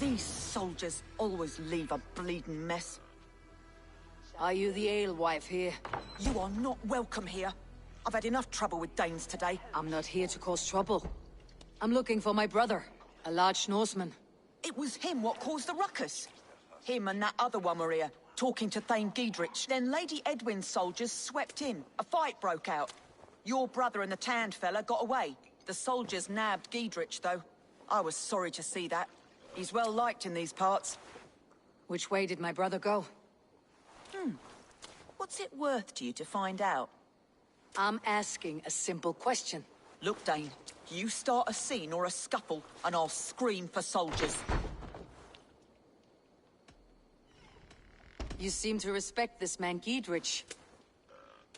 These soldiers always leave a bleeding mess. Are you the alewife here? You are not welcome here. I've had enough trouble with Danes today. I'm not here to cause trouble. I'm looking for my brother, a large Norseman. It was him what caused the ruckus. Him and that other one were here, talking to Thane Giedrich. Then Lady Edwin's soldiers swept in. A fight broke out. Your brother and the tanned fella got away. The soldiers nabbed Giedrich, though. I was sorry to see that. He's well liked in these parts. Which way did my brother go? What's it worth to you to find out? I'm asking a simple question. Look, Dane, you start a scene or a scuffle, and I'll scream for soldiers. You seem to respect this man Giedrich.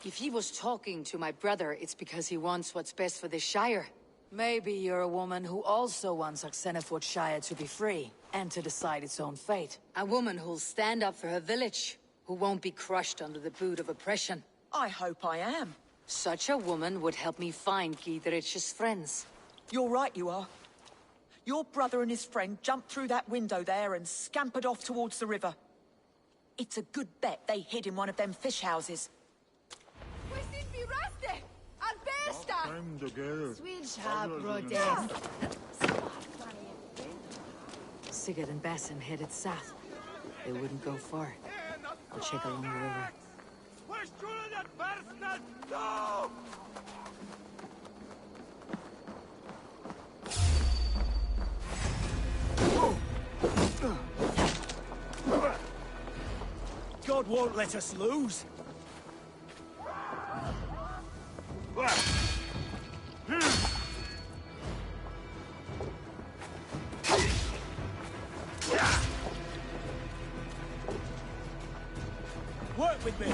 If he was talking to my brother, it's because he wants what's best for this Shire. Maybe you're a woman who also wants Oxenford Shire to be free, and to decide its own fate. A woman who'll stand up for her village, who won't be crushed under the boot of oppression. I hope I am. Such a woman would help me find Giedrich's friends. You're right, you are. Your brother and his friend jumped through that window there and scampered off towards the river. It's a good bet they hid in one of them fish houses. Sigurd and Basim headed south. They wouldn't go far. I'll check along the river. God won't let us lose. Work with me.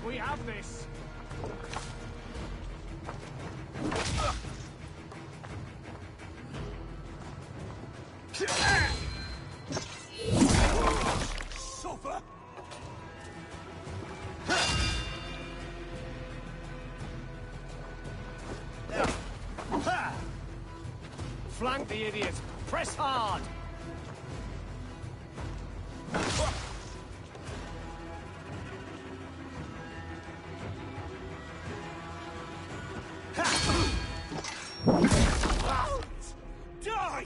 We have this. Sofa. Flank the idiot. Press hard. Die!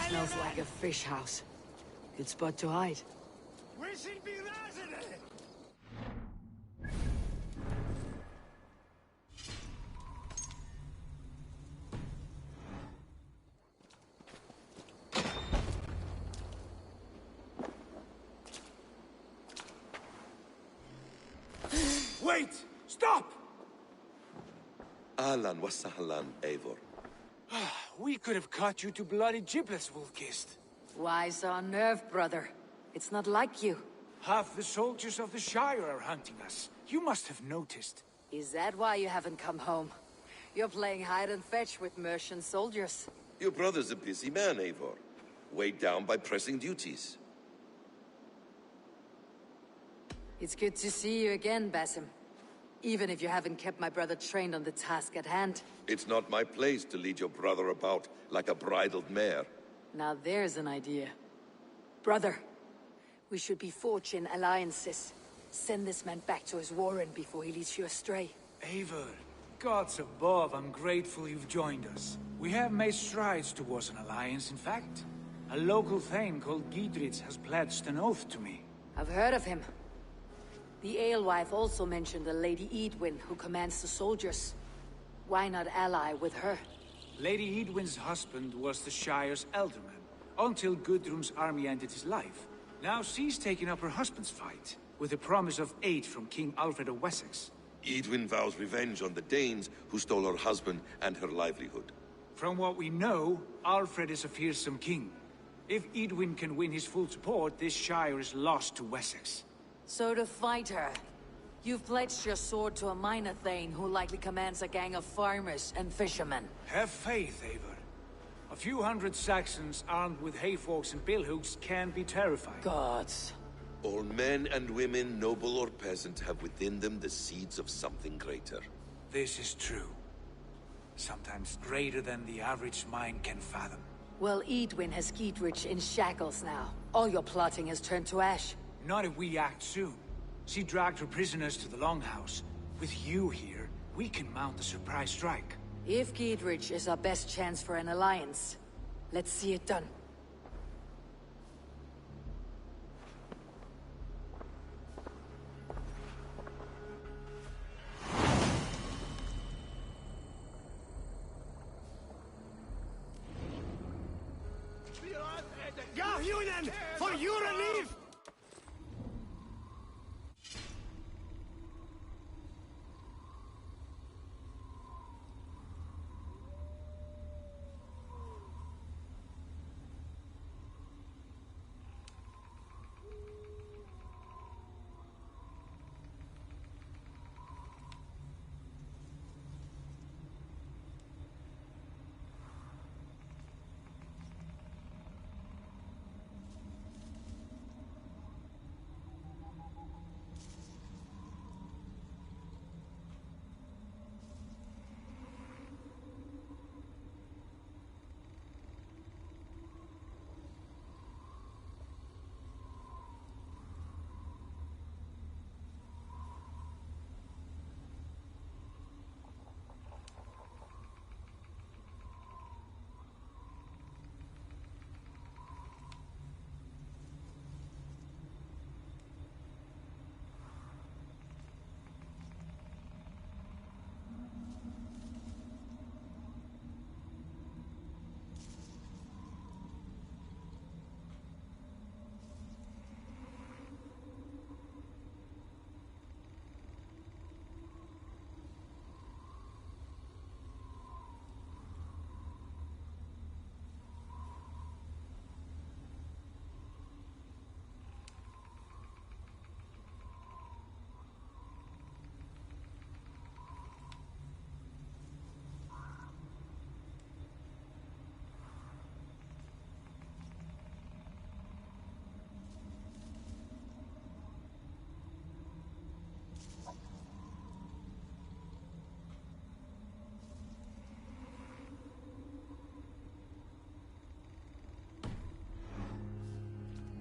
Smells like a fish house. Good spot to hide. Wait! Stop! Ahlan wa sahlan, Eivor. We could have cut you to bloody giblets, Wolf-Kissed. Why so unnerved, brother? It's not like you. Half the soldiers of the Shire are hunting us. You must have noticed. Is that why you haven't come home? You're playing hide and fetch with Mercian soldiers. Your brother's a busy man, Eivor. Weighed down by pressing duties. It's good to see you again, Basim. Even if you haven't kept my brother trained on the task at hand. It's not my place to lead your brother about like a bridled mare. Now there's an idea. Brother, we should be forging alliances. Send this man back to his warren before he leads you astray. Eivor, gods above, I'm grateful you've joined us. We have made strides towards an alliance, in fact. A local thane called Giedrich has pledged an oath to me. I've heard of him. The alewife also mentioned a Lady Edwin who commands the soldiers. Why not ally with her? Lady Edwin's husband was the Shire's elderman, until Gudrun's army ended his life. Now she's taking up her husband's fight, with the promise of aid from King Alfred of Wessex. Edwin vows revenge on the Danes who stole her husband and her livelihood. From what we know, Alfred is a fearsome king. If Edwin can win his full support, this shire is lost to Wessex. So to fight her, you've pledged your sword to a minor thane who likely commands a gang of farmers and fishermen. Have faith, Eivor. A few hundred Saxons armed with hayforks and billhooks can be terrifying. Gods. All men and women, noble or peasant, have within them the seeds of something greater. This is true. Sometimes greater than the average mind can fathom. Well, Edwin has Geedrich in shackles now. All your plotting has turned to ash. Not if we act soon. She dragged her prisoners to the Longhouse. With you here, we can mount a surprise strike. If Geedrich is our best chance for an alliance, let's see it done. For your relief!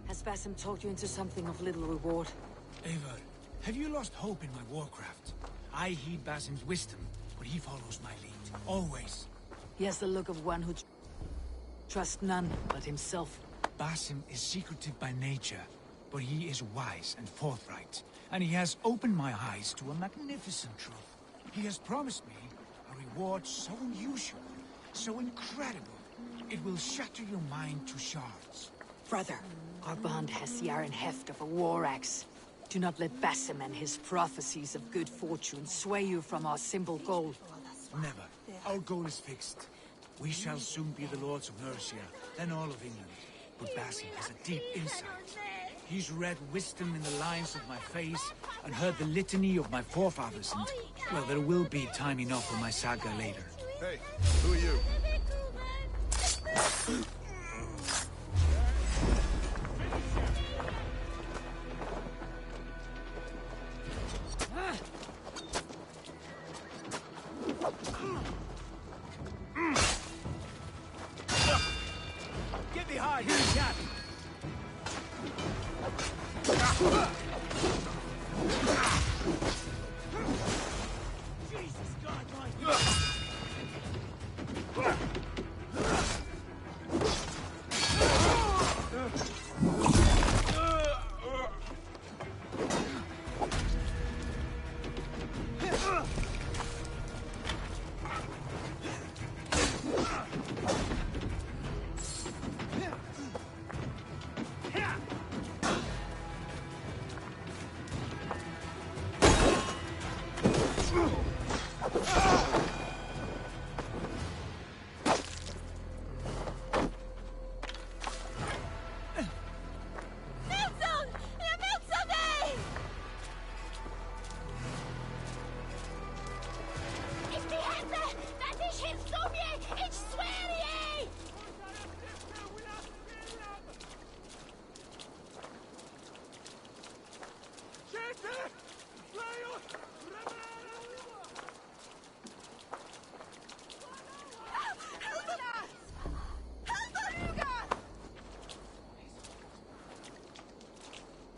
Has Basim talked you into something of little reward? Eivor, have you lost hope in my warcraft? I heed Basim's wisdom, but he follows my lead. Always. He has the look of one who trusts none but himself. Basim is secretive by nature, but he is wise and forthright. And he has opened my eyes to a magnificent truth. He has promised me a reward so unusual, so incredible, it will shatter your mind to shards. Brother, our bond has the iron heft of a war axe. Do not let Basim and his prophecies of good fortune sway you from our simple goal. Never. Our goal is fixed. We shall soon be the lords of Mercia, then all of England. But Basim has a deep insight. He's read wisdom in the lines of my face, and heard the litany of my forefathers, and, well, there will be time enough for my saga later. Hey, who are you? Get behind! Here you can! Jesus God,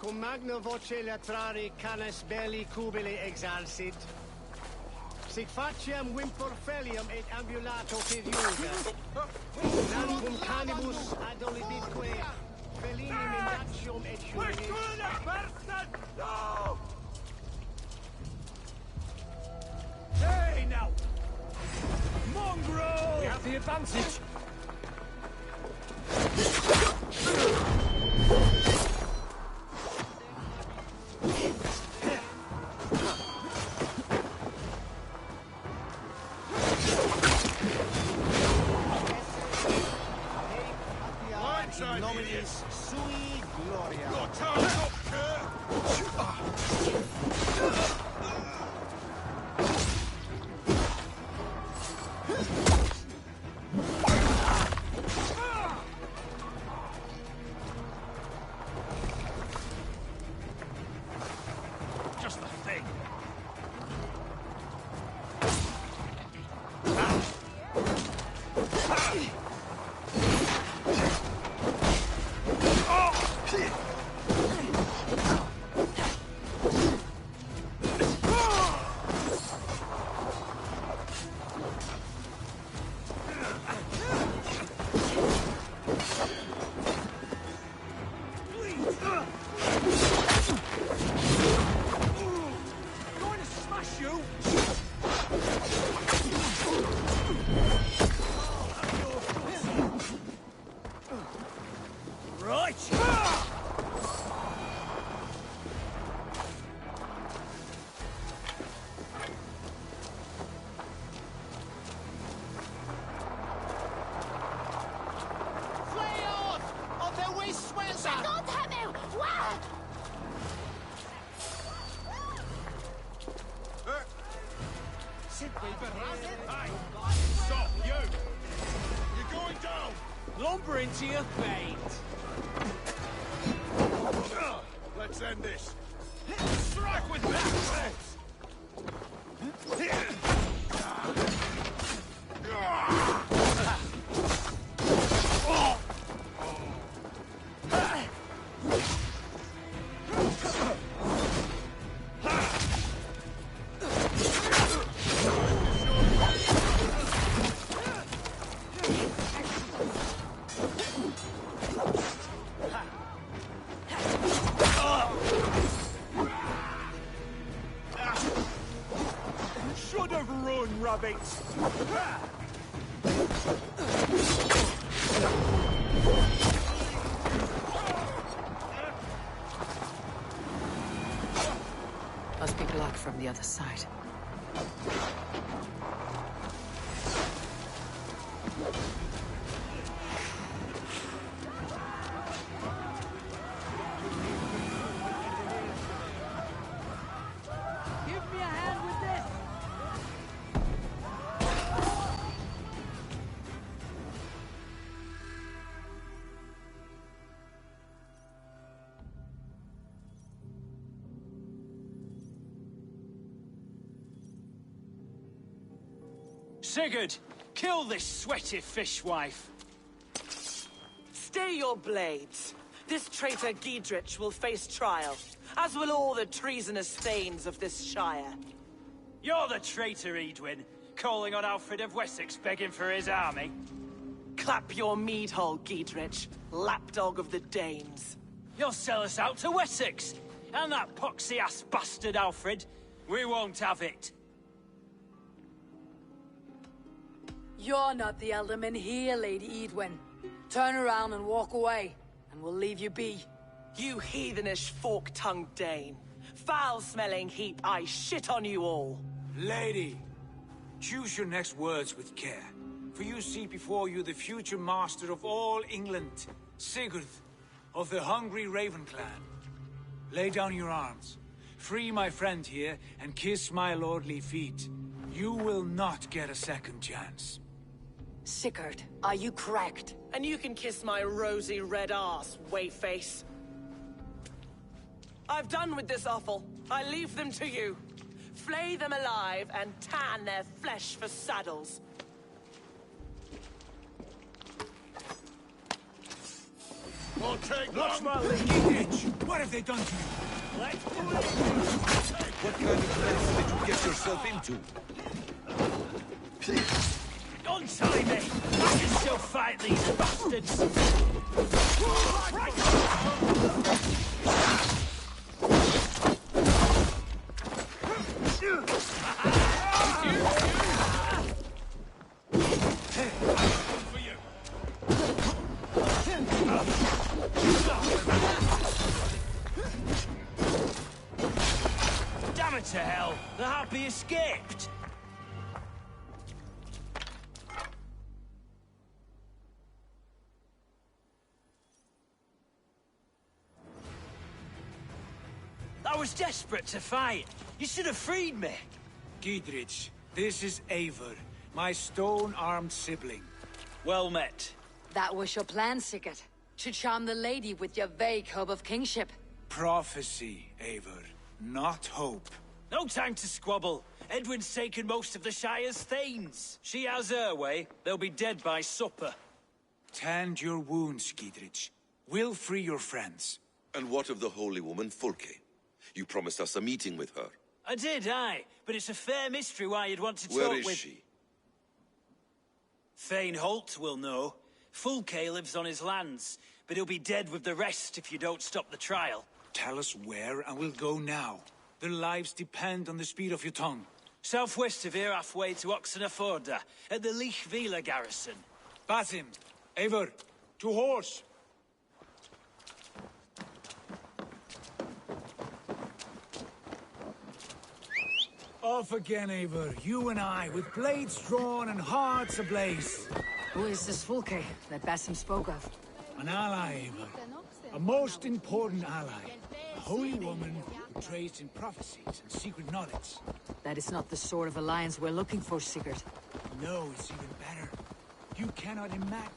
cum magna voce latrari canes belli cubili exalsit. Sic faciam vimpor felium et ambulato pediuga. Nam cum canibus adoliditque felini mendacium et juris. No! Hey, now! Mongrel! We have the advantage! Nominis sui gloria. Just the thing. Stop, you! You're going down! Lumber into your fate! Let's end this. Strike with that! Should have run, rabbits! Must be blocked from the other side. Give me a hand with this! Sigurd, kill this sweaty fishwife. Stay your blades. This traitor Giedrich will face trial, as will all the treasonous thanes of this shire. You're the traitor, Edwin, calling on Alfred of Wessex begging for his army. Clap your mead hole, Giedrich, lapdog of the Danes. You'll sell us out to Wessex, and that poxy-ass bastard Alfred. We won't have it. You're not the alderman here, Lady Edwin. Turn around and walk away, and we'll leave you be. You heathenish fork-tongued Dane. Foul-smelling heap, I shit on you all. Lady, choose your next words with care, for you see before you the future master of all England, Sigurd, of the hungry Raven clan. Lay down your arms, free my friend here, and kiss my lordly feet. You will not get a second chance. Sigurd, are you cracked? And you can kiss my rosy red ass, wayface. I've done with this offal. I leave them to you. Flay them alive and tan their flesh for saddles. Won't take Watch long. my leakage! What have they done to you? What kind of mess did you get yourself into? Untie me! I can still fight these bastards! Damn it to hell! The harpy escaped! I was desperate to fight. You should have freed me. Giedrich, this is Eivor, my stone-armed sibling. Well met. That was your plan, Sigurd. To charm the lady with your vague hope of kingship. Prophecy, Eivor, not hope. No time to squabble. Edwin's taken most of the Shire's thanes. She has her way. They'll be dead by supper. Tend your wounds, Giedrich. We'll free your friends. And what of the holy woman Fulke? You promised us a meeting with her. I did, aye. But it's a fair mystery why you'd want to talk Where is with... she? Thane Holt will know. Fulke lives on his lands, but he'll be dead with the rest if you don't stop the trial. Tell us where, and we'll go now. Their lives depend on the speed of your tongue. Southwest of here, halfway to Oxenaforda, at the Lichvila garrison. Basim, Eivor, to horse! Off again, Eivor. You and I, with blades drawn and hearts ablaze. Who is this Fulke that Basim spoke of? An ally, Eivor. A most important ally. A holy woman who trades in prophecies and secret knowledge. That is not the sort of alliance we're looking for, Sigurd. No, it's even better. You cannot imagine.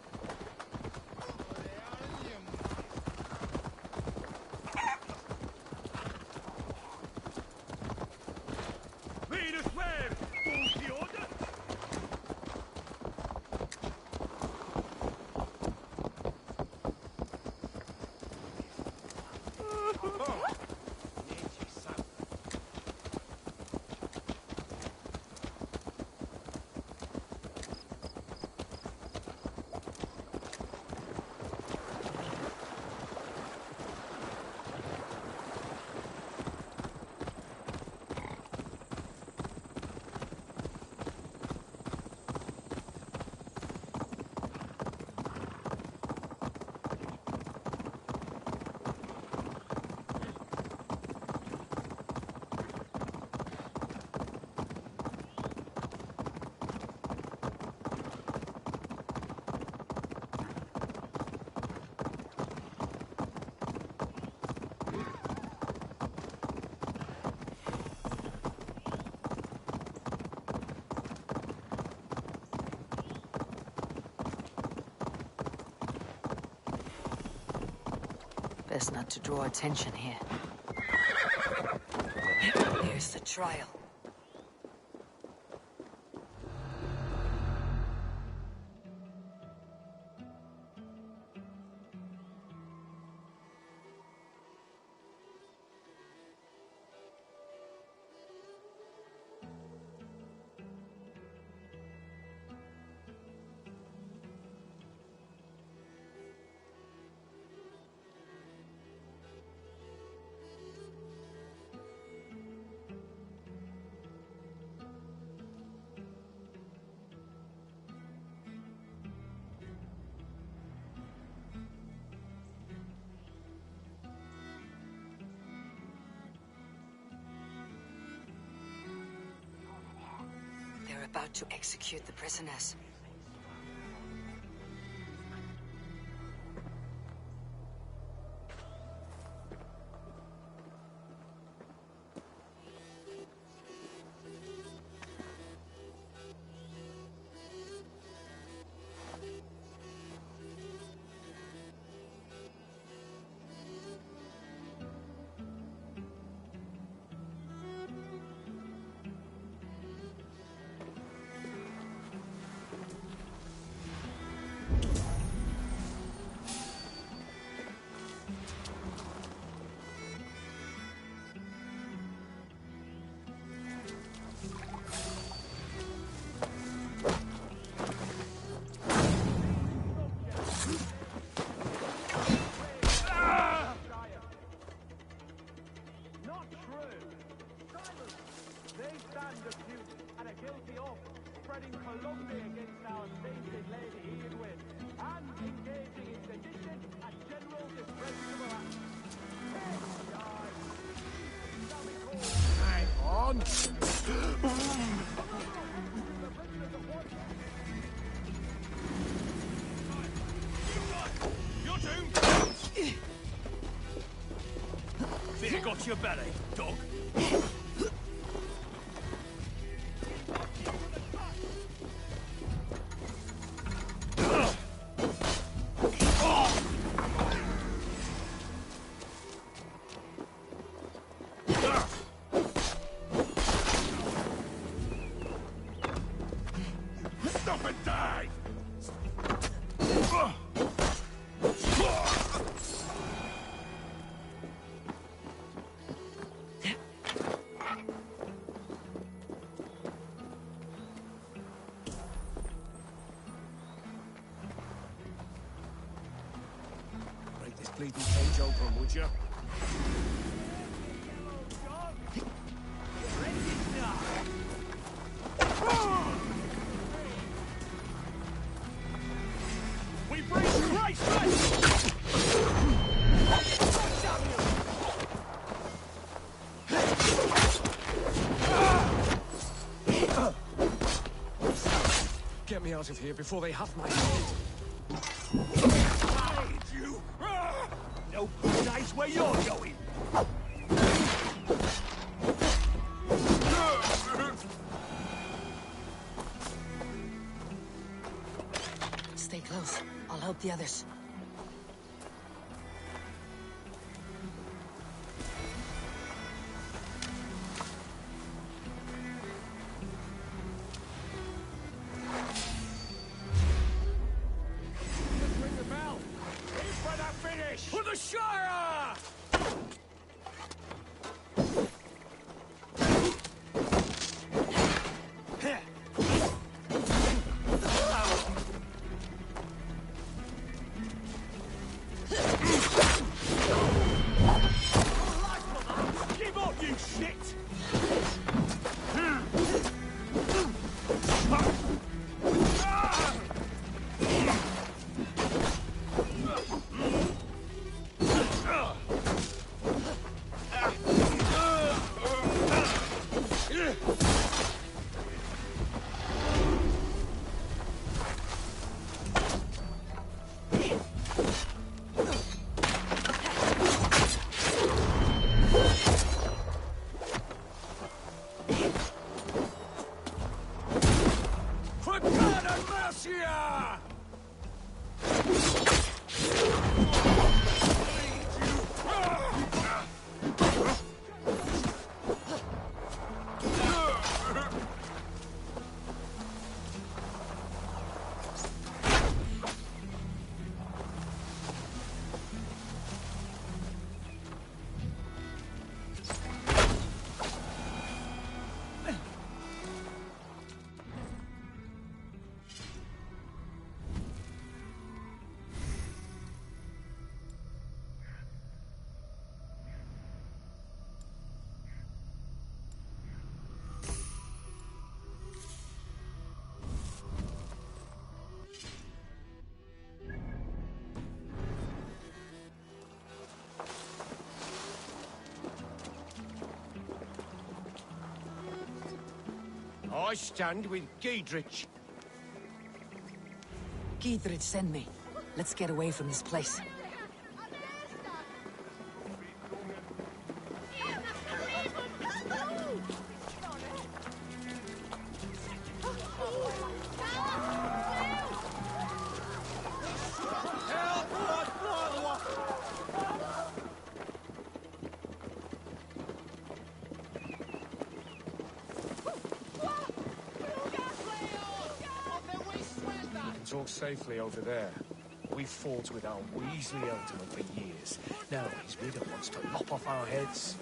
Best not to draw attention here. Here's the trial. They're about to execute the prisoners. They stand accused and are guilty of spreading calumny against our sainted Lady Edwin and engaging in sedition and general disgraceful acts. Hang on! You're doomed! Fear got your belly, dog. Stop and die! Break this bleeding cage open, would you? We bring Christ back! Get me out of here before they have my head. Hide you! No nice where you're going! Stay close. I'll help the others. Ring the bell! Wait for the finish! For the Shire! Give up, you shit! For God and Mercia! I stand with Giedrich. Giedrich, send me. Let's get away from this place. Talk safely over there. We've fought with our Weasley Ultimate for years. Now he's with and wants to lop off our heads.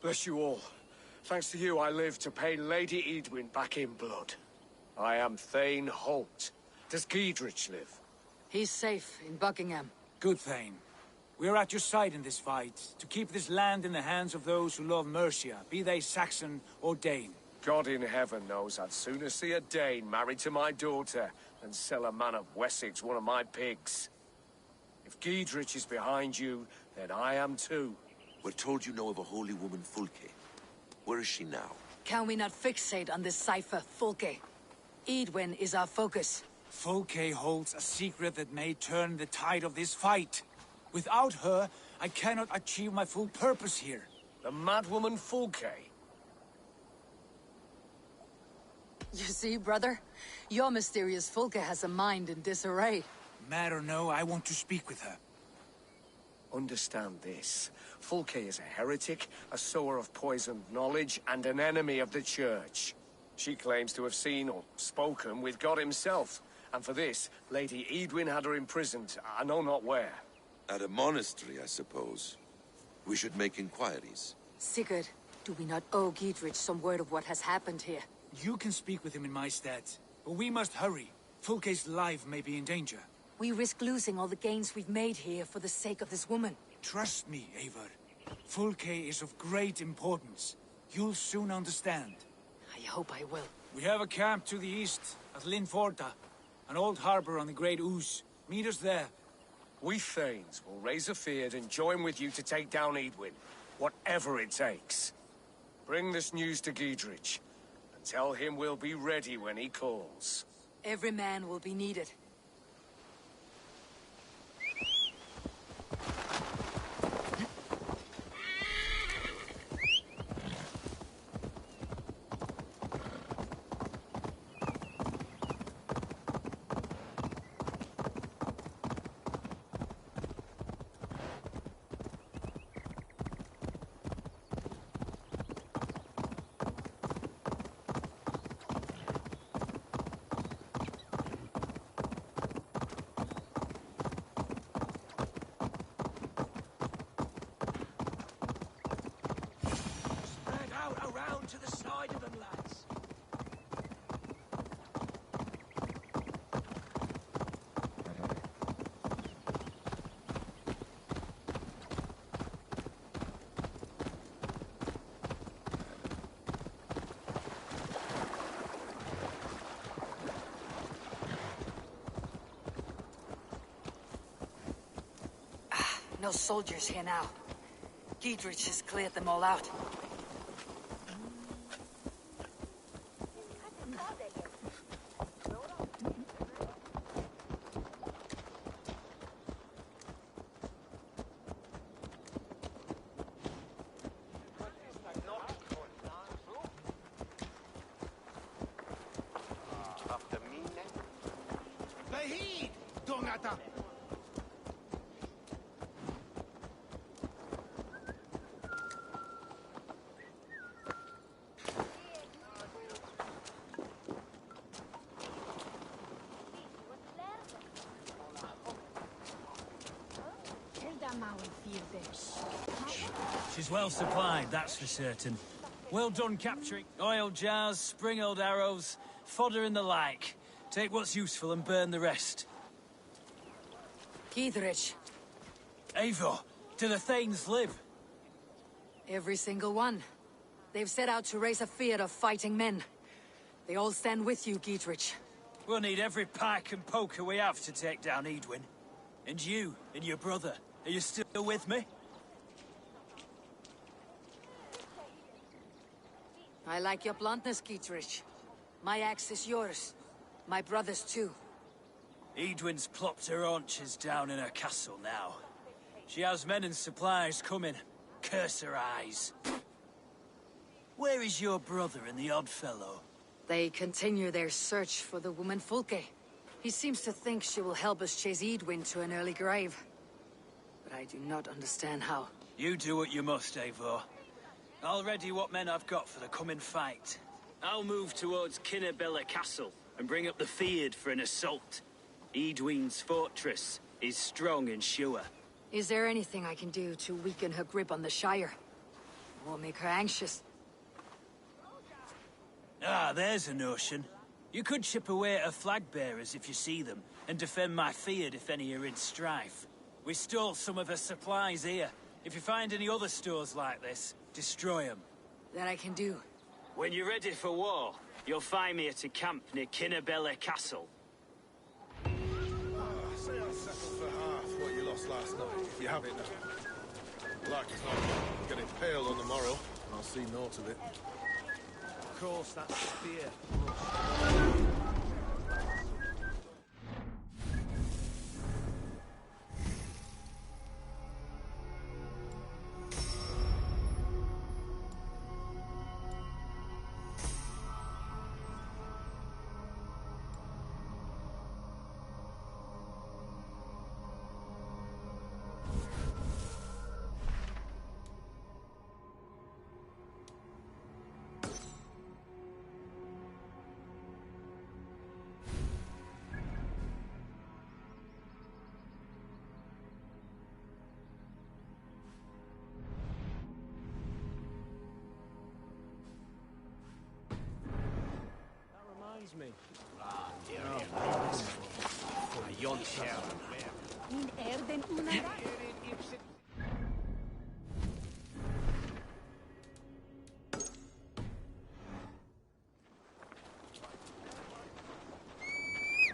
Bless you all. Thanks to you, I live to pay Lady Edwin back in blood. I am Thane Holt. Does Giedrich live? He's safe in Buckingham. Good, Thane. We are at your side in this fight, to keep this land in the hands of those who love Mercia, be they Saxon or Dane. God in heaven knows I'd sooner see a Dane married to my daughter than sell a man of Wessex one of my pigs. If Giedrich is behind you, then I am too. We're told you know of a holy woman, Fulke. Where is she now? Can we not fixate on this cipher, Fulke? Edwin is our focus. Fulke holds a secret that may turn the tide of this fight. Without her, I cannot achieve my full purpose here. The madwoman Fulke? You see, brother? Your mysterious Fulke has a mind in disarray. Mad or no, I want to speak with her. Understand this. Fulke is a heretic, a sower of poisoned knowledge, and an enemy of the Church. She claims to have seen or spoken with God himself. And for this, Lady Edwin had her imprisoned, I know not where. At a monastery, I suppose. We should make inquiries. Sigurd, do we not owe Giedrich some word of what has happened here? You can speak with him in my stead, but we must hurry. Fulke's life may be in danger. We risk losing all the gains we've made here for the sake of this woman. Trust me, Eivor. Fulke is of great importance. You'll soon understand. I hope I will. We have a camp to the east, at Linforta. An old harbor on the Great Ouse. Meet us there. We Thanes will raise a feard and join with you to take down Edwin, whatever it takes. Bring this news to Giedrich, and tell him we'll be ready when he calls. Every man will be needed. To the side of them, lads. No soldiers here now. Giedrich has cleared them all out. Lahid! Dongata! She's well supplied, that's for certain. Well done capturing oil jars, spring-oiled arrows, fodder and the like. Take what's useful and burn the rest. Giedrich. Eivor, do the Thanes live? Every single one. They've set out to raise a fear of fighting men. They all stand with you, Giedrich. We'll need every pike and poker we have to take down Edwin. And you, and your brother, are you still with me? I like your bluntness, Giedrich. My axe is yours. My brother's too. Edwin's plopped her haunches down in her castle now. She has men and supplies coming. Curse her eyes. Where is your brother and the odd fellow? They continue their search for the woman Fulke. He seems to think she will help us chase Edwin to an early grave. But I do not understand how. You do what you must, Eivor. I'll ready what men I've got for the coming fight. I'll move towards Kinnabella Castle and bring up the feared for an assault. Edwin's fortress is strong and sure. Is there anything I can do to weaken her grip on the Shire? Won't make her anxious. Ah, there's a notion. You could chip away at her flag bearers if you see them, and defend my field if any are in strife. We stole some of her supplies here. If you find any other stores like this, destroy them. That I can do. When you're ready for war, you'll find me at a camp near Kinnabella Castle. Say I'll settle for half what you lost last night, if you have it now. Like as not, get impaled on the morrow. I'll see naught of it. Of course, that spear. Me.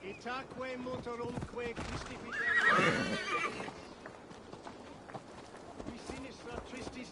Itaque motorumque Christificarum. Sinistra tristis.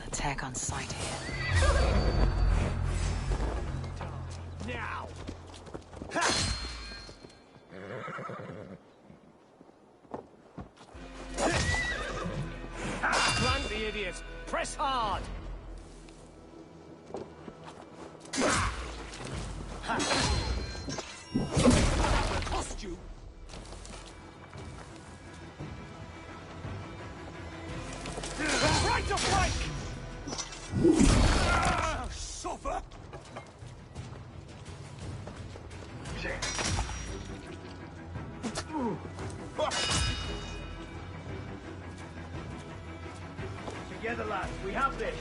Attack on sight here. Now! Flank the idiot! Press hard! Cost you! Right to flank! Suffer! Together, lads, we have this!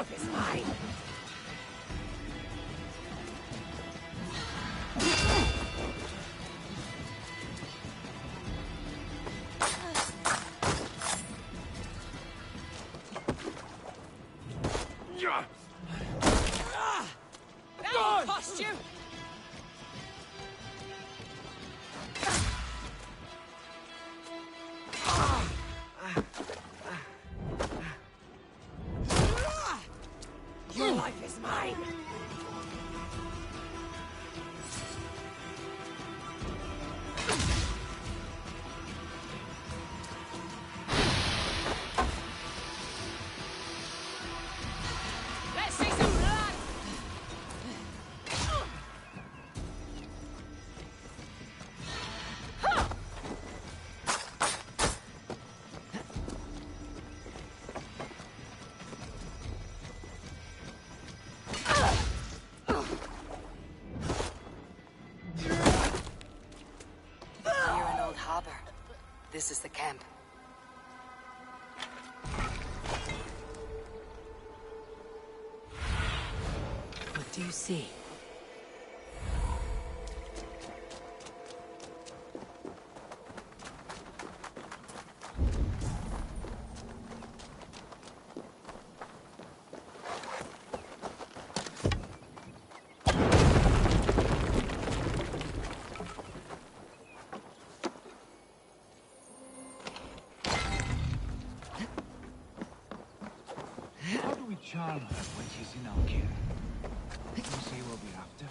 love is mine. That cost you! Your life is mine. Let's see some blood! Here in Old Harbor. This is the camp. What do you see? How do we charm her when she's in our care? Do we say what we're after?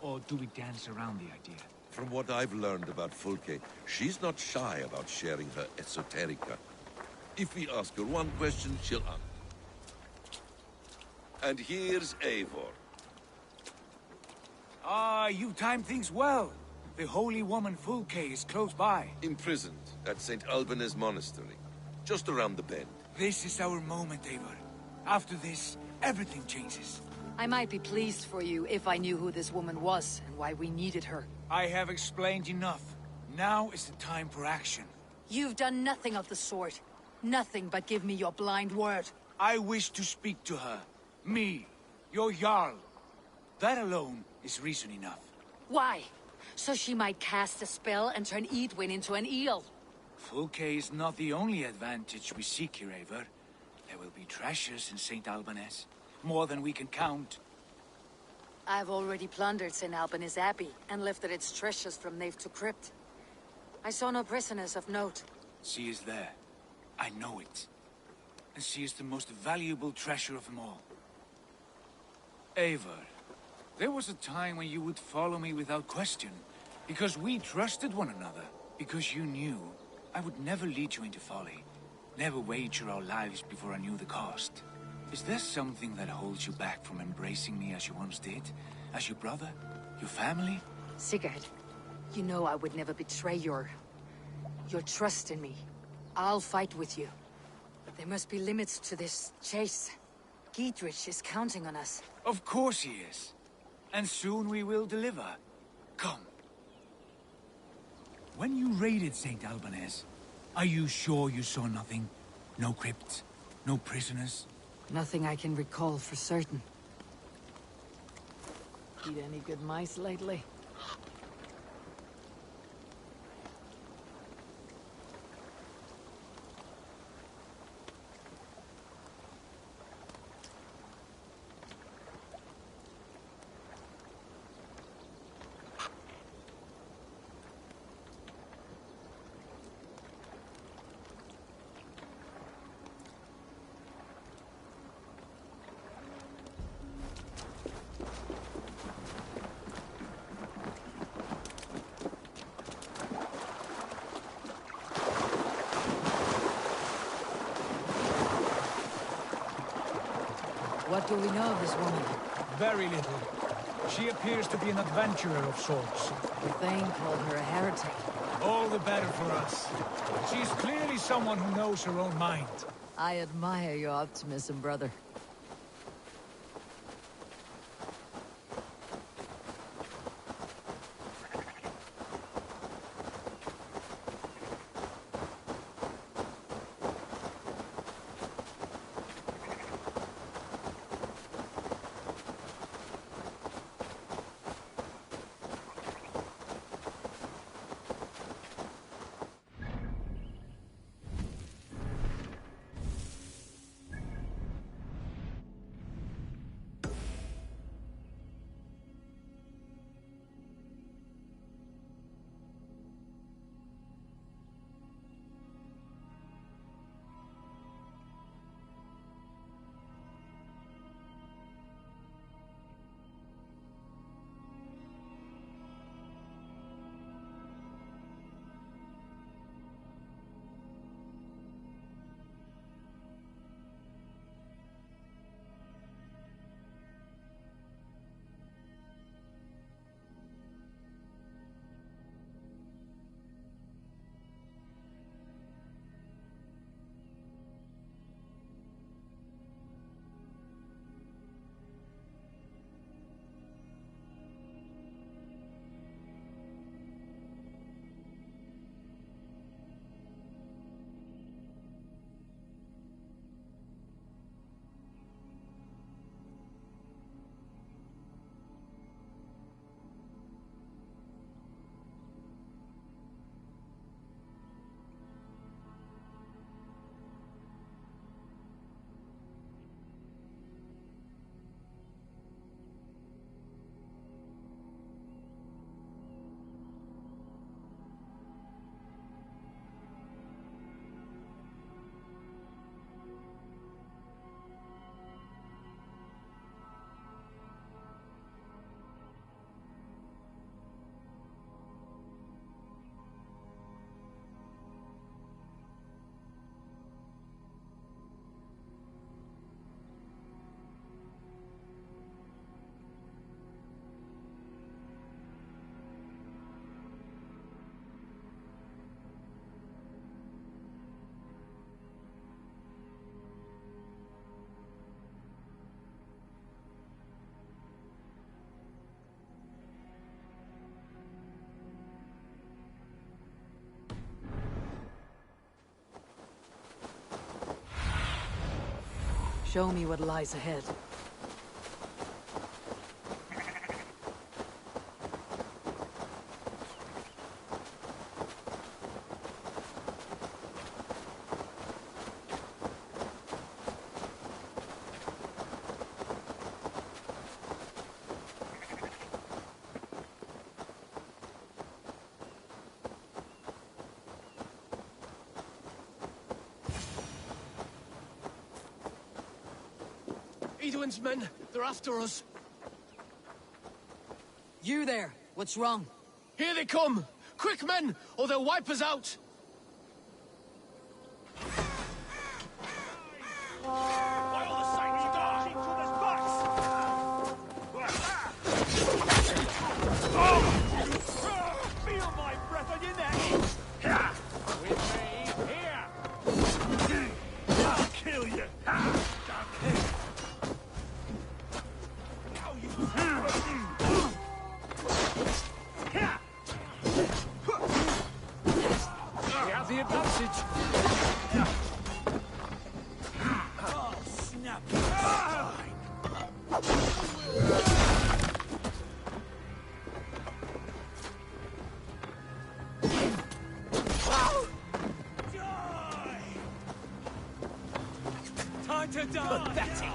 Or do we dance around the idea? From what I've learned about Fulke, she's not shy about sharing her esoterica. If we ask her one question, she'll answer. And here's Eivor. Ah, you timed things well. The holy woman Fulke is close by. Imprisoned at St. Alban's Monastery, just around the bend. This is our moment, Eivor. After this, everything changes. I might be pleased for you if I knew who this woman was and why we needed her. I have explained enough. Now is the time for action. You've done nothing of the sort. Nothing but give me your blind word. I wish to speak to her. Me, your Jarl. That alone is reason enough. Why? So she might cast a spell and turn Edwin into an eel. Fulke is not the only advantage we seek here, Eivor. There will be treasures in St. Alban's. More than we can count. I've already plundered St. Albans Abbey and lifted its treasures from nave to crypt. I saw no prisoners of note. She is there. I know it. And she is the most valuable treasure of them all. Eivor, there was a time when you would follow me without question. Because we trusted one another. Because you knew I would never lead you into folly. Never wager our lives before I knew the cost. Is there something that holds you back from embracing me as you once did? As your brother? Your family? Sigurd, you know I would never betray your trust in me. I'll fight with you. But there must be limits to this chase. Giedrich is counting on us. Of course he is. And soon we will deliver. Come. When you raided St. Alban's, are you sure you saw nothing? No crypts? No prisoners? Nothing I can recall for certain. Eat any good mice lately? What do we know of this woman? Very little. She appears to be an adventurer of sorts. The Thane called her a heretic. All the better for us. She's clearly someone who knows her own mind. I admire your optimism, brother. Show me what lies ahead. Edwin's men, they're after us. You there! What's wrong? Here they come! Quick, men, or they'll wipe us out! By all the saints, you die! Each other's backs! Feel my breath on your neck! With me, here! I'll kill you! We have the advantage. Oh, snap! Time to die! Pathetic!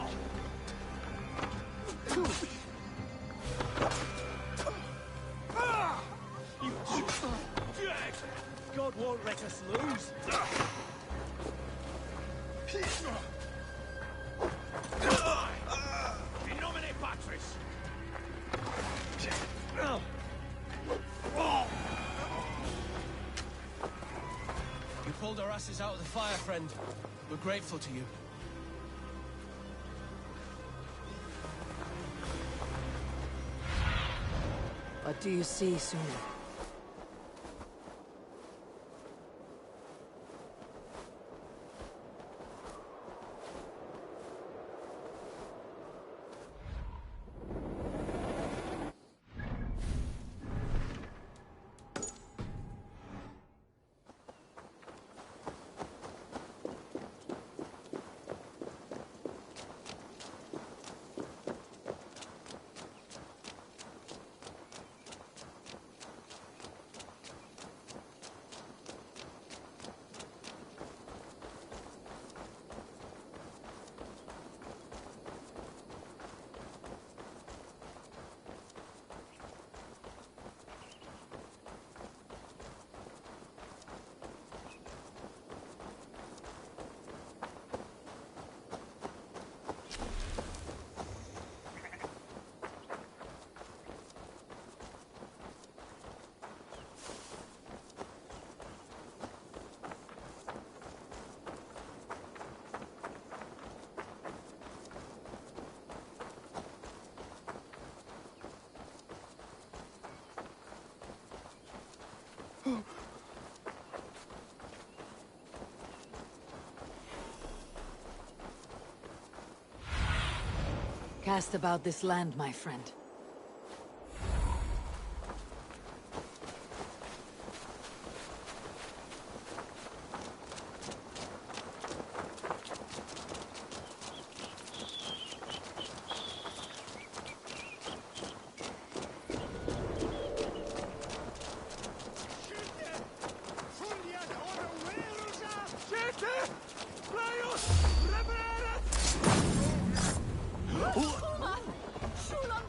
God won't let us lose. Nomine Patris! You pulled our asses out of the fire, friend. We're grateful to you. What do you see sooner? Cast about this land, my friend. Shulam,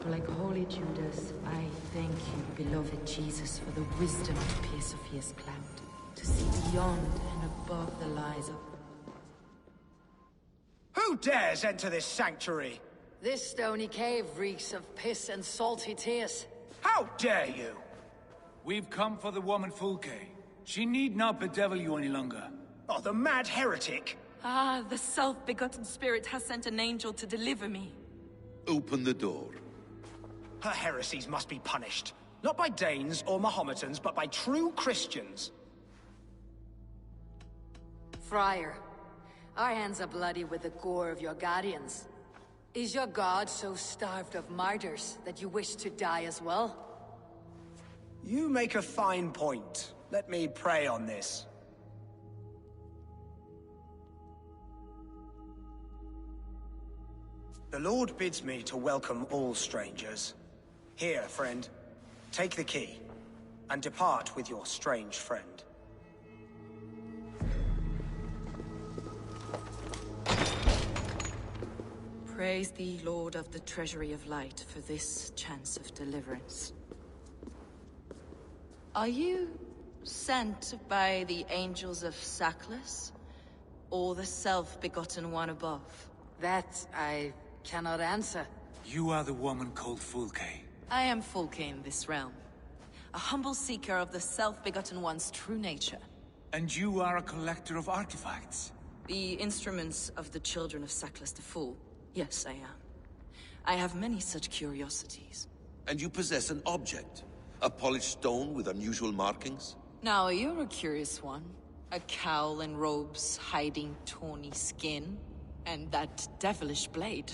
Like holy Judas, I thank you, beloved Jesus, for the wisdom to pierce Sophia's cloud, to see beyond and above the lies of... Who dares enter this sanctuary? This stony cave reeks of piss and salty tears. How dare you? We've come for the woman Fulke. She need not bedevil you any longer. Oh, the mad heretic! Ah, the self-begotten spirit has sent an angel to deliver me. Open the door. Her heresies must be punished. Not by Danes or Mahometans, but by true Christians. Friar, our hands are bloody with the gore of your guardians. Is your god so starved of martyrs that you wish to die as well? You make a fine point. Let me pray on this. The Lord bids me to welcome all strangers. Here, friend, take the key, and depart with your strange friend. Praise thee, Lord of the Treasury of Light, for this chance of deliverance. Are you sent by the angels of Sackless, or the self-begotten one above? That I cannot answer. You are the woman called Fulke. I am Fulke in this realm, a humble seeker of the self-begotten one's true nature. And you are a collector of artifacts. The instruments of the children of Sackless the Fool. Yes, I am. I have many such curiosities. And you possess an object. A polished stone with unusual markings? Now, you're a curious one. A cowl and robes hiding tawny skin. And that devilish blade.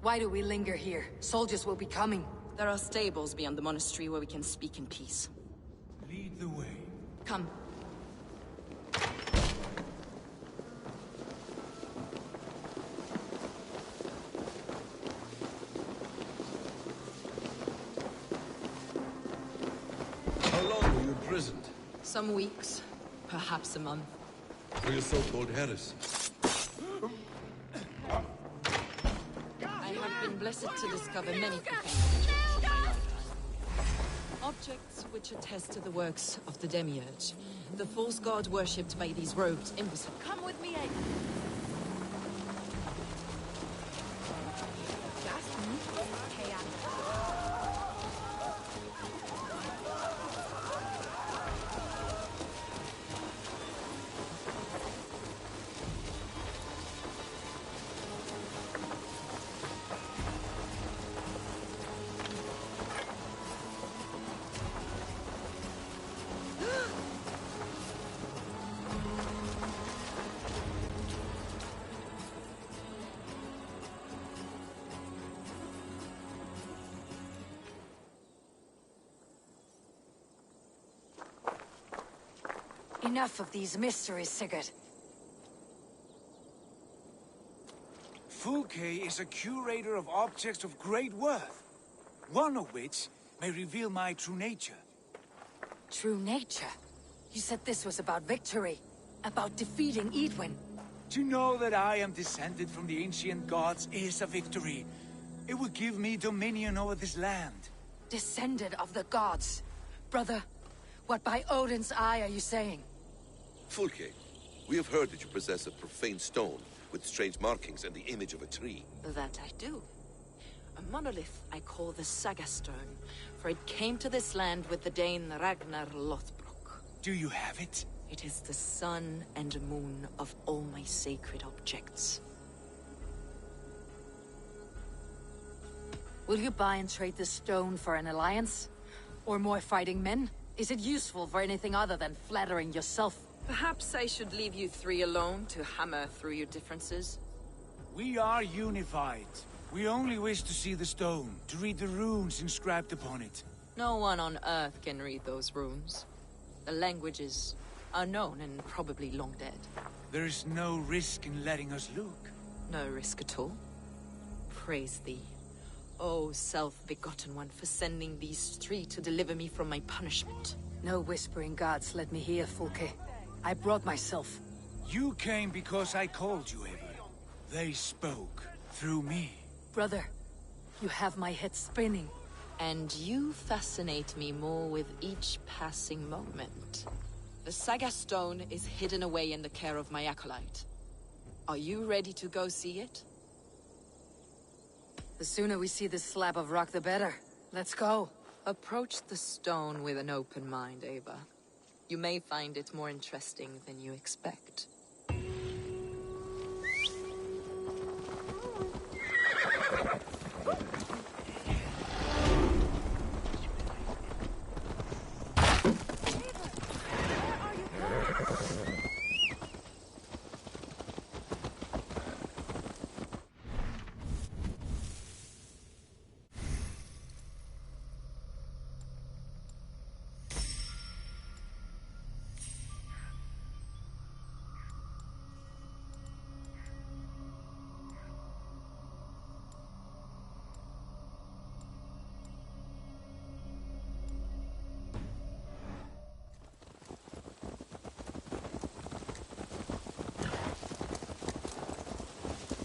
Why do we linger here? Soldiers will be coming. There are stables beyond the monastery where we can speak in peace. Lead the way. Come. How long were you imprisoned? Some weeks, perhaps a month. For your so-called heresy? I have been blessed to discover many profane objects in my lifetime. Objects which attest to the works of the Demiurge, the false god worshipped by these robed imbeciles. Come with me, Aiden. Enough of these mysteries, Sigurd. Fulke is a curator of objects of great worth, one of which may reveal my true nature. True nature? You said this was about victory, about defeating Edwin. To know that I am descended from the ancient gods is a victory. It will give me dominion over this land. Descended of the gods. Brother, what by Odin's eye are you saying? Fulke, we have heard that you possess a profane stone with strange markings and the image of a tree. That I do. A monolith I call the Saga Stone, for it came to this land with the Dane Ragnar Lothbrok. Do you have it? It is the sun and moon of all my sacred objects. Will you buy and trade this stone for an alliance? Or more fighting men? Is it useful for anything other than flattering yourself? Perhaps I should leave you three alone to hammer through your differences. We are unified. We only wish to see the stone, to read the runes inscribed upon it. No one on Earth can read those runes. The language is unknown and probably long dead. There is no risk in letting us look. No risk at all. Praise thee, O self-begotten one, for sending these three to deliver me from my punishment. No whispering gods let me hear, Fulke. I brought myself. You came because I called you, Eivor. They spoke through me. Brother, You have my head spinning. And you fascinate me more with each passing moment. The Saga Stone is hidden away in the care of my acolyte. Are you ready to go see it? The sooner we see this slab of rock, the better. Let's go. Approach the stone with an open mind, Ava. You may find it more interesting than you expect.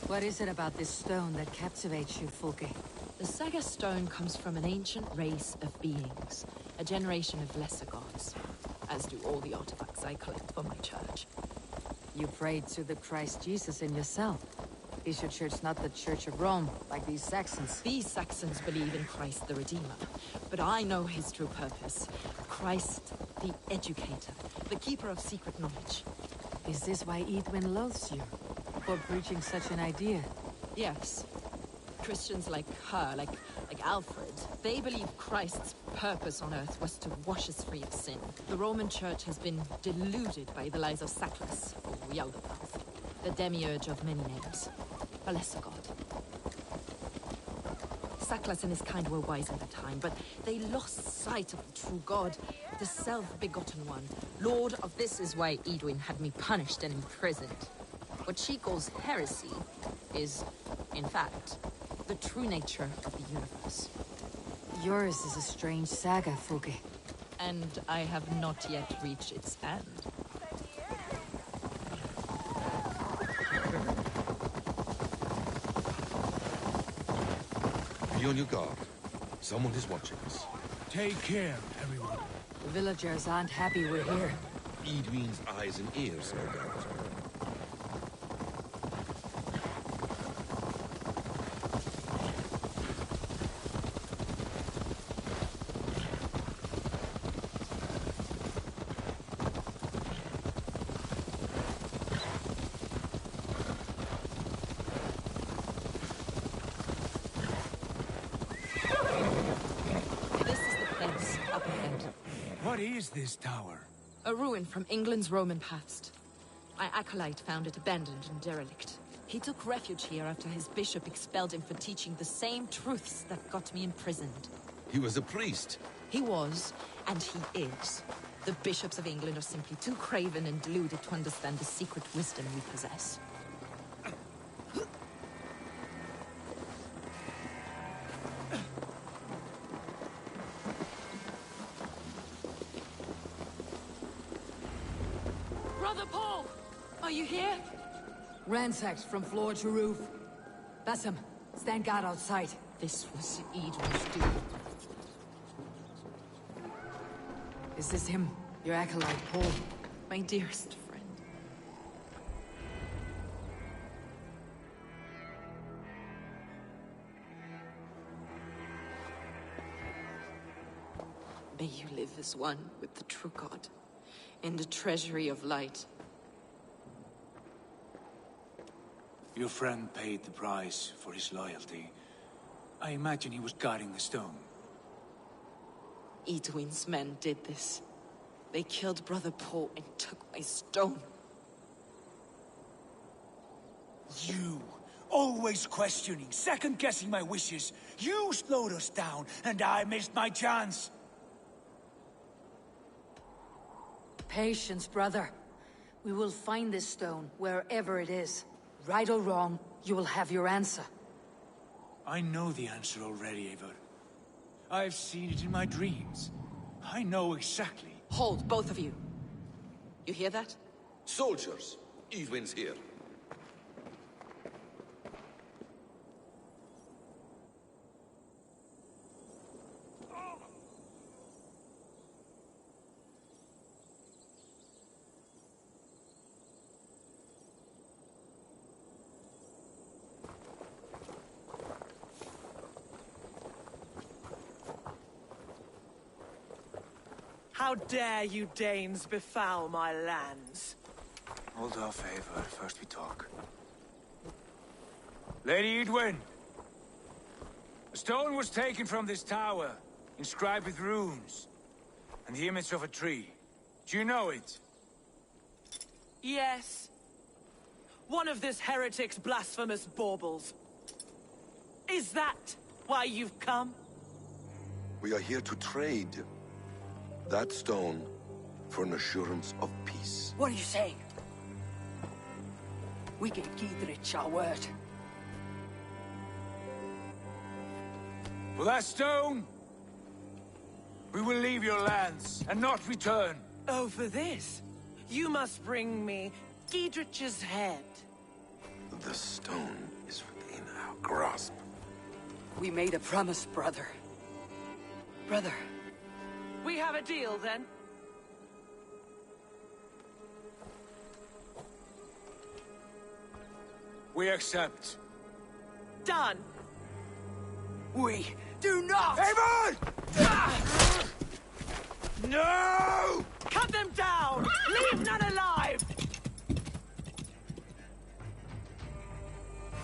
What is it about this stone that captivates you, Fulke? The Saga Stone comes from an ancient race of beings, a generation of lesser gods, as do all the artifacts I collect for my church. You prayed to the Christ Jesus in yourself. Is your church not the Church of Rome, like these Saxons? These Saxons believe in Christ the Redeemer, but I know his true purpose. Christ the Educator, the keeper of secret knowledge. Is this why Edwin loathes you? For preaching such an idea? Yes. Christians like her, like Alfred, they believe Christ's purpose on earth was to wash us free of sin. The Roman Church has been deluded by the lies of Sackless, or Yaldabaoth, the demiurge of many names, a lesser god. Sackless and his kind were wise at the time, but they lost sight of the true god, the self-begotten one. Lord of this is why Edwin had me punished and imprisoned. What she calls heresy is, in fact, the true nature of the universe. Yours is a strange saga, Fulke. And I have not yet reached its end. Be on your guard. Someone is watching us. Take care, everyone. The villagers aren't happy we're here. Edwin's eyes and ears, no doubt. What is this tower? A ruin from England's Roman past. My acolyte found it abandoned and derelict. He took refuge here after his bishop expelled him for teaching the same truths that got me imprisoned. He was a priest. He was, and he is. The bishops of England are simply too craven and deluded to understand the secret wisdom we possess. Brother Paul! Are you here? Ransacked from floor to roof. Bassam, stand guard outside. This was Edwin's doing. Is this him? Your acolyte, Paul? My dearest friend. May you live as one with the true God, in the treasury of light. Your friend paid the price for his loyalty. I imagine he was guarding the stone. Edwin's men did this. They killed Brother Paul and took my stone. You, always questioning, second-guessing my wishes. You slowed us down, and I missed my chance. Patience, brother. We will find this stone, wherever it is. Right or wrong, you will have your answer. I know the answer already, Eivor. I've seen it in my dreams. I know exactly. Hold, both of you. You hear that? Soldiers, Edwin's here. How dare you Danes befoul my lands? Hold off, Eivor. First we talk. Lady Edwin! A stone was taken from this tower, inscribed with runes, and the image of a tree. Do you know it? Yes. One of this heretic's blasphemous baubles. Is that why you've come? We are here to trade that stone for an assurance of peace. What are you saying? We gave Giedrich our word. For that stone, we will leave your lands and not return. Oh, for this? You must bring me Giedrich's head. The stone is within our grasp. We made a promise, brother. Brother. We have a deal, then? We accept. Done. We do not! Eivor! No! Cut them down! Leave none alive!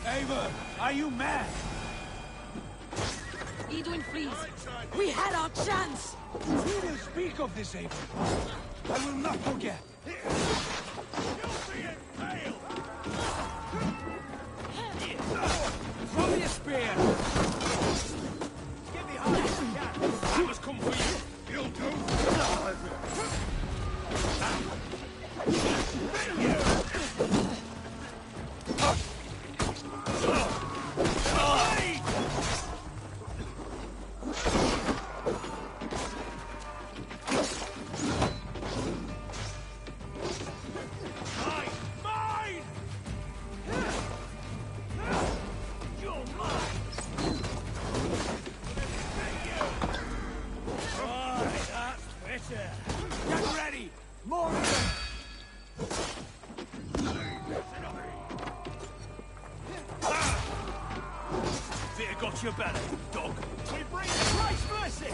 Eivor, are you mad? Edwin, please. We had our chance! We will speak of this, Eivor. I will not forget. Throw me a spear! Get behind us! I must come for you! You'll do! Get ready! More of them! Fear got your belly, dog. We bring Christ's mercy!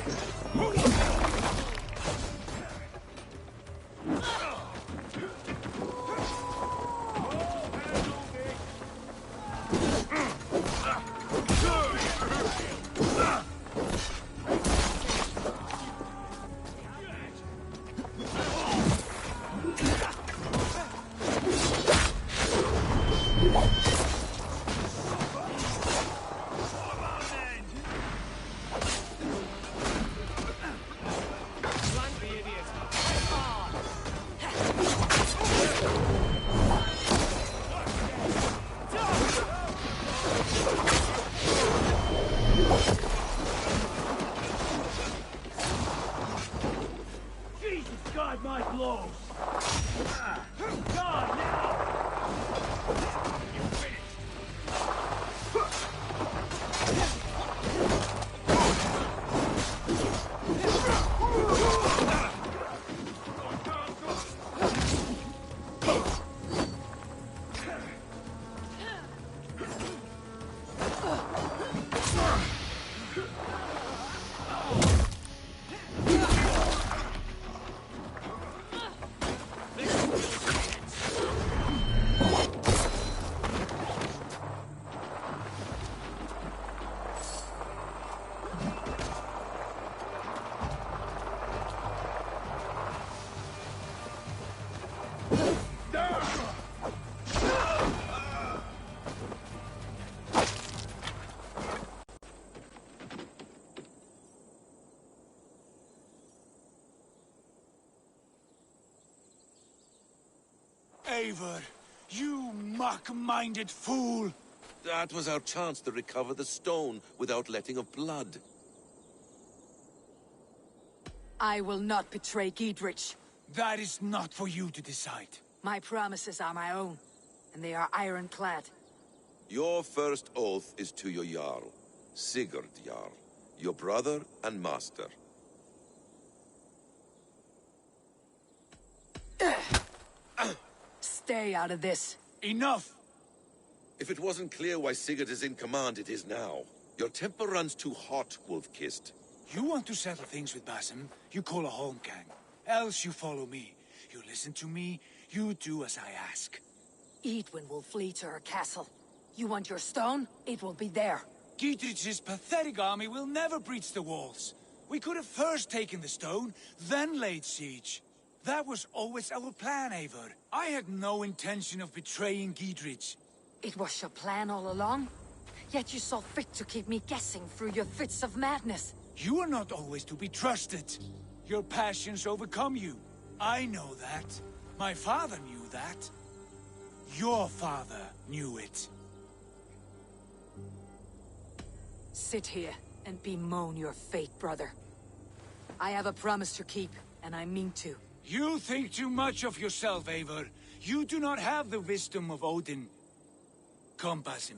Guide my blows! God, now! Eivor, you mock-minded fool! That was our chance to recover the stone without letting of blood. I will not betray Giedrich. That is not for you to decide. My promises are my own, and they are ironclad. Your first oath is to your Jarl, Sigurd Jarl, your brother and master. Stay out of this. Enough! If it wasn't clear why Sigurd is in command, it is now. Your temper runs too hot, Wolf-Kissed. You want to settle things with Basim, you call a holmgang. else you follow me. You listen to me, you do as I ask. Edwin will flee to her castle. You want your stone? It will be there. Gidrich's pathetic army will never breach the walls. We could have first taken the stone, then laid siege. That was always our plan, Eivor. I had no intention of betraying Gidrich. It was your plan all along? Yet you saw fit to keep me guessing through your fits of madness. You are not always to be trusted. Your passions overcome you. I know that. My father knew that. Your father knew it. Sit here and bemoan your fate, brother. I have a promise to keep, and I mean to. You think too much of yourself, Eivor. You do not have the wisdom of Odin. Come, Basim.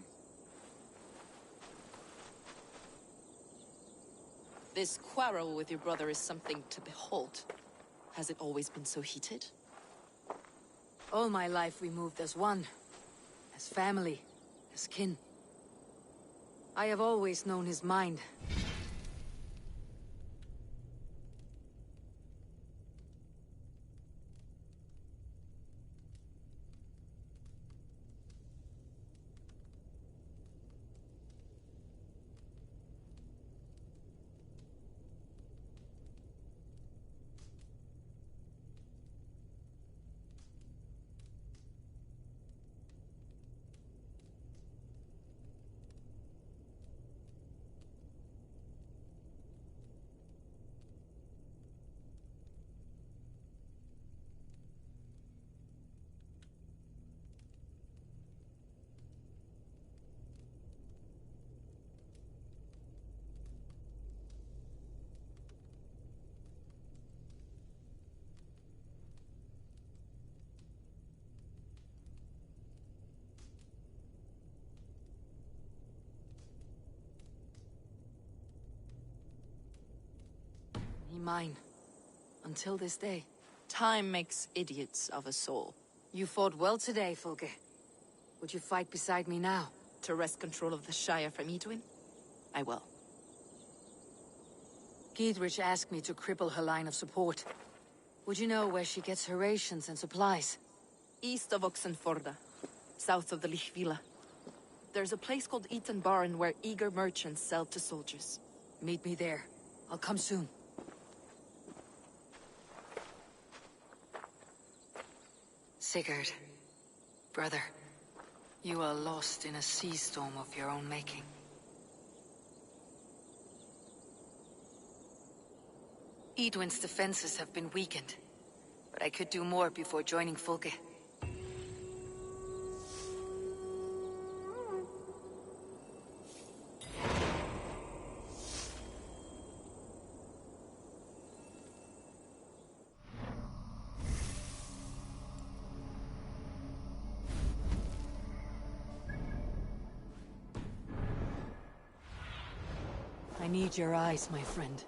This quarrel with your brother is something to behold. Has it always been so heated? All my life we moved as one. As family. As kin. I have always known his mind. Mine. Until this day. Time makes idiots of us all. You fought well today, Fulke. Would you fight beside me now? To wrest control of the Shire from Edwin? I will. Gidrich asked me to cripple her line of support. Would you know where she gets her rations and supplies? East of Oxenforda, south of the Lichvila. There's a place called Eaton Barn where eager merchants sell to soldiers. Meet me there. I'll come soon. Sigurd, brother, you are lost in a sea storm of your own making. Edwin's defenses have been weakened, but I could do more before joining Fulke. I need your eyes, my friend.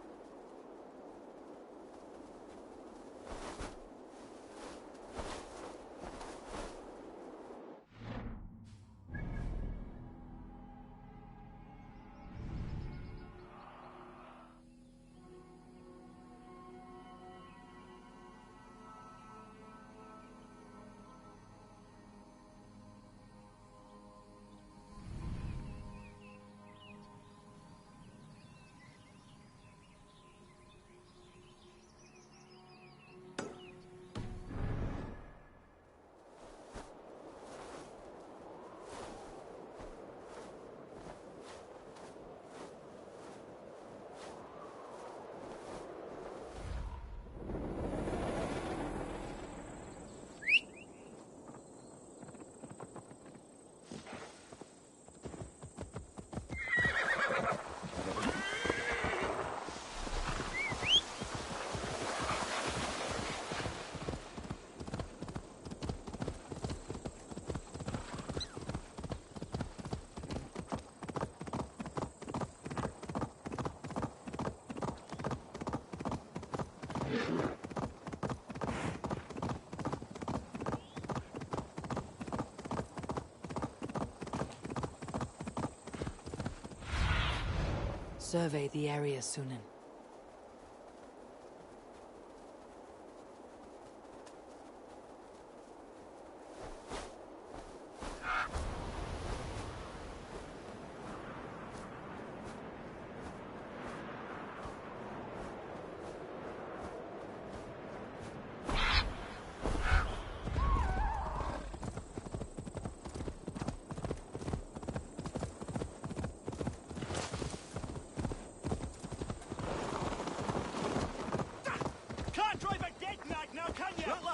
Survey the area, Sunan.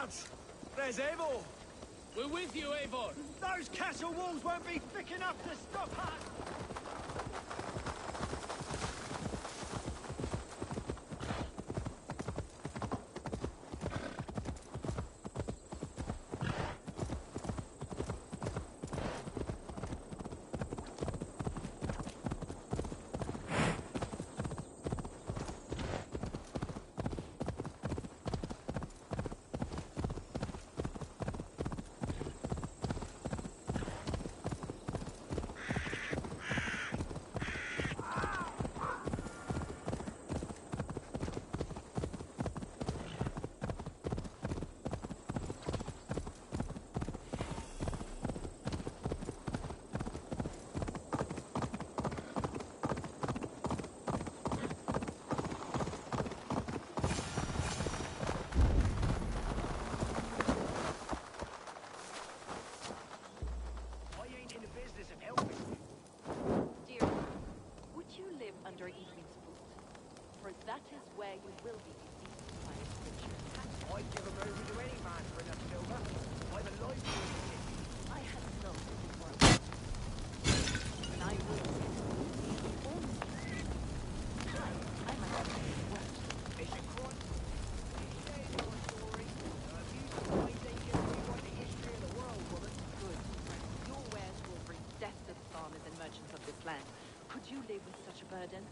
lads! There's Eivor! We're with you, Eivor! Those castle walls won't be thick enough to stop us! That is where you will be deceived by a creature. I'd give 'em over to any man for enough silver. I'm alive to it. I have known that it works. And I will get I must say it works. Is it quite? It's saying your story. You surprised they can rewrite the history of the world, woman. Good. Your wares will bring death to the farmers and merchants of this land. Could you live with such a burden?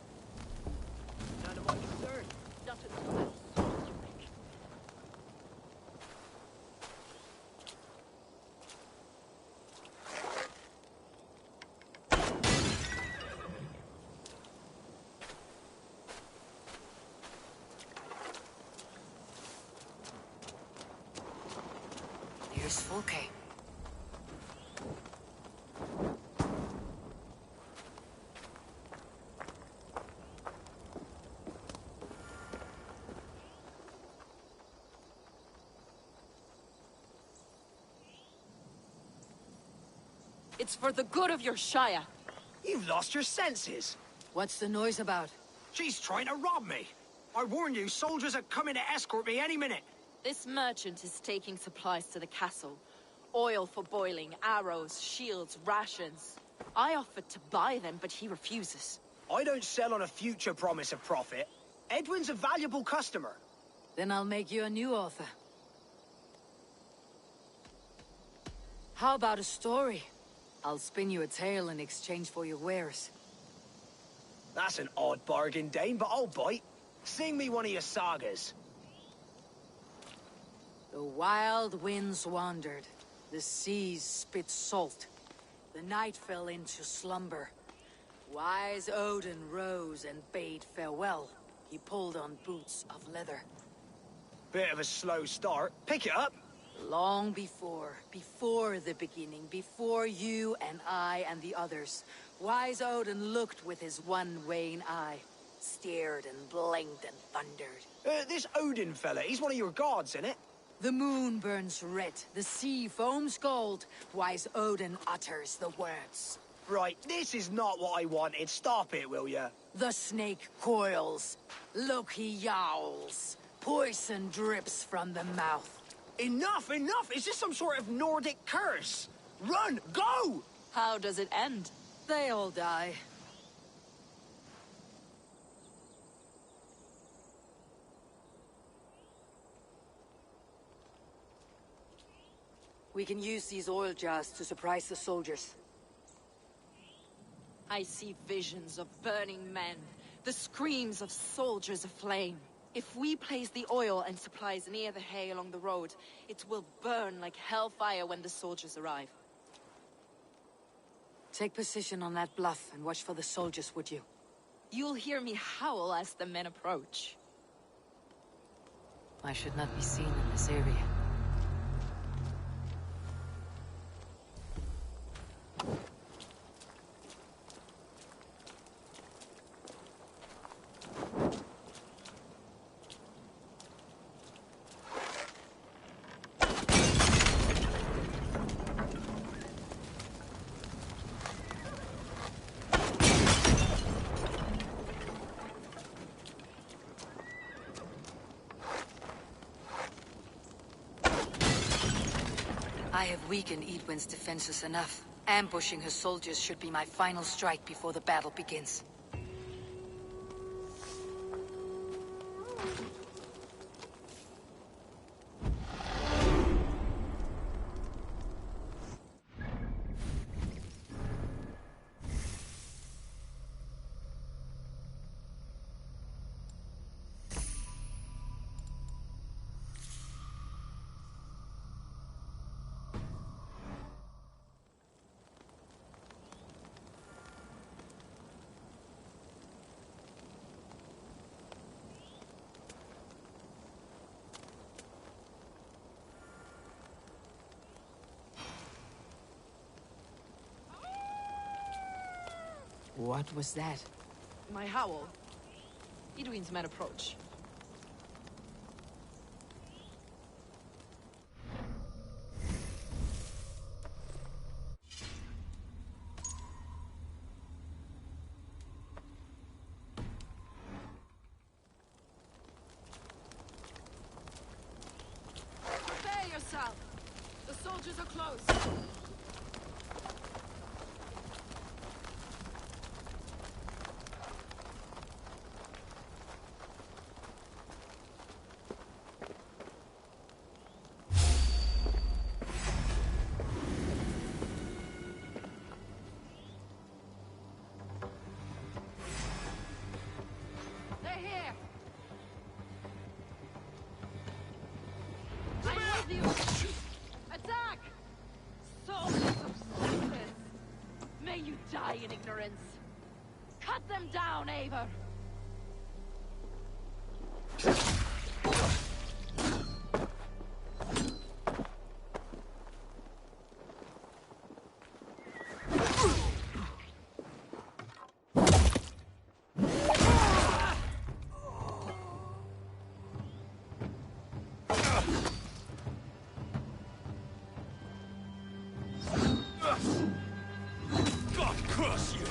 None of my concern. Not until that soldiers you make. Here's Fulke. It's for the good of your Shire. You've lost your senses. What's the noise about? She's trying to rob me. I warn you, soldiers are coming to escort me any minute. This merchant is taking supplies to the castle. Oil for boiling, arrows, shields, rations. I offered to buy them, but he refuses. I don't sell on a future promise of profit. Edwin's a valuable customer. Then I'll make you a new author. How about a story? I'll spin you a tale in exchange for your wares. That's an odd bargain, Dane, but I'll bite. Sing me one of your sagas. The wild winds wandered. The seas spit salt. The night fell into slumber. Wise Odin rose and bade farewell. He pulled on boots of leather. Bit of a slow start. Pick it up. Long before the beginning, before you and I and the others, Wise Odin looked with his one wane eye, stared and blinked and thundered. This Odin fella, he's one of your gods, isn't it? The moon burns red, the sea foams gold. Wise Odin utters the words. Right, this is not what I wanted. Stop it, will ya? The snake coils. Look, he yowls. Poison drips from the mouth. Enough, enough! Is this some sort of Nordic curse? Run! Go! How does it end? They all die. We can use these oil jars to surprise the soldiers. I see visions of burning men, the screams of soldiers aflame. If we place the oil and supplies near the hay along the road, it will burn like hellfire when the soldiers arrive. Take position on that bluff and watch for the soldiers, would you? You'll hear me howl as the men approach. I should not be seen in this area. I have weakened Edwin's defenses enough. Ambushing her soldiers should be my final strike before the battle begins. What was that? My howl. Edwin's men approach. Prepare yourself! The soldiers are close! Attack! Soldiers of Saxon! May you die in ignorance! Cut them down, Eivor! God curse you!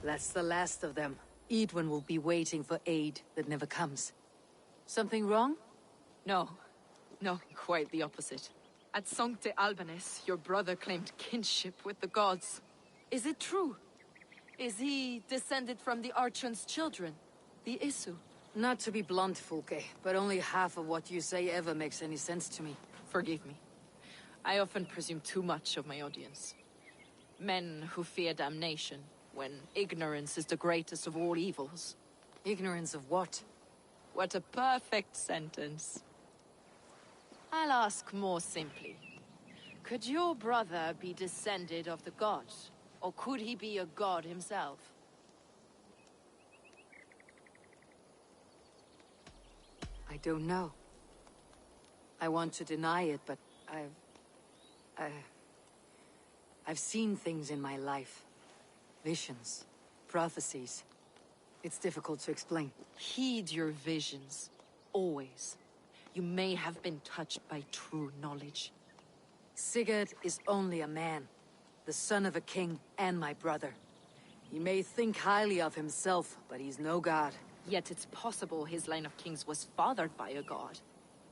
That's the last of them. Edwin will be waiting for aid that never comes. Something wrong? No. No, Quite the opposite. At Sancte Albanus, your brother claimed kinship with the gods. Is it true? Is he descended from the Archon's children, the Isu? Not to be blunt, Fulke, but only half of what you say ever makes any sense to me. Forgive me. I often presume too much of my audience. Men who fear damnation, when ignorance is the greatest of all evils. Ignorance of what? What a perfect sentence. I'll ask more simply. Could your brother be descended of the gods? Or could he be a god himself? I don't know. I want to deny it, but I've seen things in my life. Visions, prophecies. It's difficult to explain. Heed your visions. Always. You may have been touched by true knowledge. Sigurd is only a man. The son of a king and my brother. He may think highly of himself, but he's no god. Yet it's possible his line of kings was fathered by a god.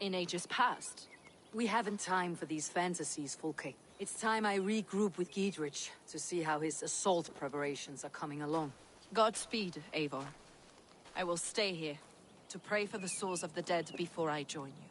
In ages past. We haven't time for these fantasies, Fulke. It's time I regroup with Giedrich to see how his assault preparations are coming along. Godspeed, Eivor. I will stay here to pray for the souls of the dead before I join you.